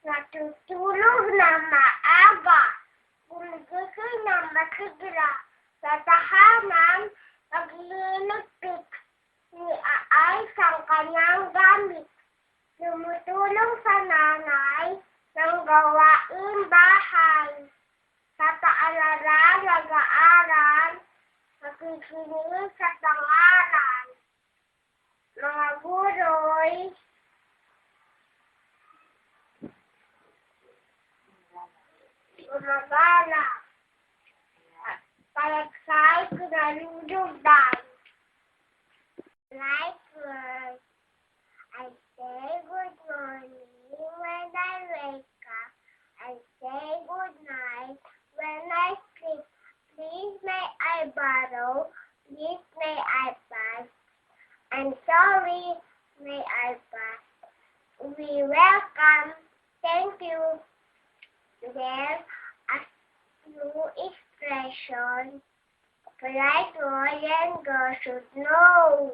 Natutulog na maaga. Gumigising na masigla. Sa tahanan, naglilipik. Niaayos ang kanyang gamit. Tumutulong sa nanay ng gawaing bahay. Sa paaralan, nag-aaral. Nakikinig sa pangaral. Mga guro'y gumagala. Palagsay, pinalulugdan. Like words, I say good morning when I wake up. I say good night when I sleep. Please may I borrow, please may I pass. I'm sorry, may I pass. We welcome, thank you. There's a new expression polite boy and girl should know.